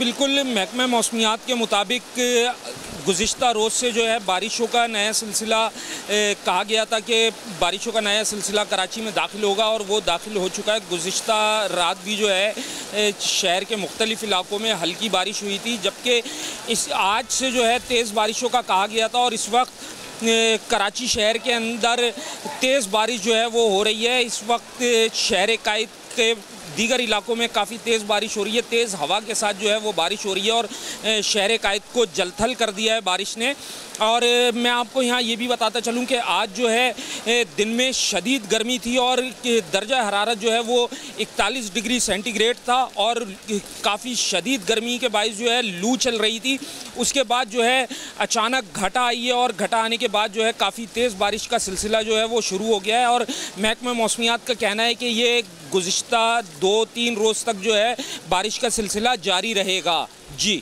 बिल्कुल, महकमा मौसमियात के मुताबिक गुज़िश्ता रोज़ से जो है बारिशों का नया सिलसिला कहा गया था कि बारिशों का नया सिलसिला कराची में दाखिल होगा, और वो दाखिल हो चुका है। गुज़िश्ता रात भी जो है शहर के मुख्तलिफ़ इलाकों में हल्की बारिश हुई थी, जबकि आज से जो है तेज़ बारिशों का कहा गया था। और इस वक्त कराची शहर के अंदर तेज़ बारिश जो है वो हो रही है। इस वक्त शहर कायद के दीगर इलाकों में काफ़ी तेज़ बारिश हो रही है, तेज़ हवा के साथ जो है वो बारिश हो रही है, और शहर कायद को जलथल कर दिया है बारिश ने। और मैं आपको यहाँ ये भी बताता चलूँ कि आज जो है दिन में शदीद गर्मी थी, और दर्जा हरारत जो है वो 41 डिग्री सेंटीग्रेड था, और काफ़ी शदीद गर्मी के बायस जो है लू चल रही थी। उसके बाद जो है अचानक घटा आई है, और घटा आने के बाद जो है काफ़ी तेज़ बारिश का सिलसिला जो है वो शुरू हो गया है। और महकमा मौसमियात का कहना है कि ये गुज़िश्ता 2-3 रोज़ तक जो है बारिश का सिलसिला जारी रहेगा। जी।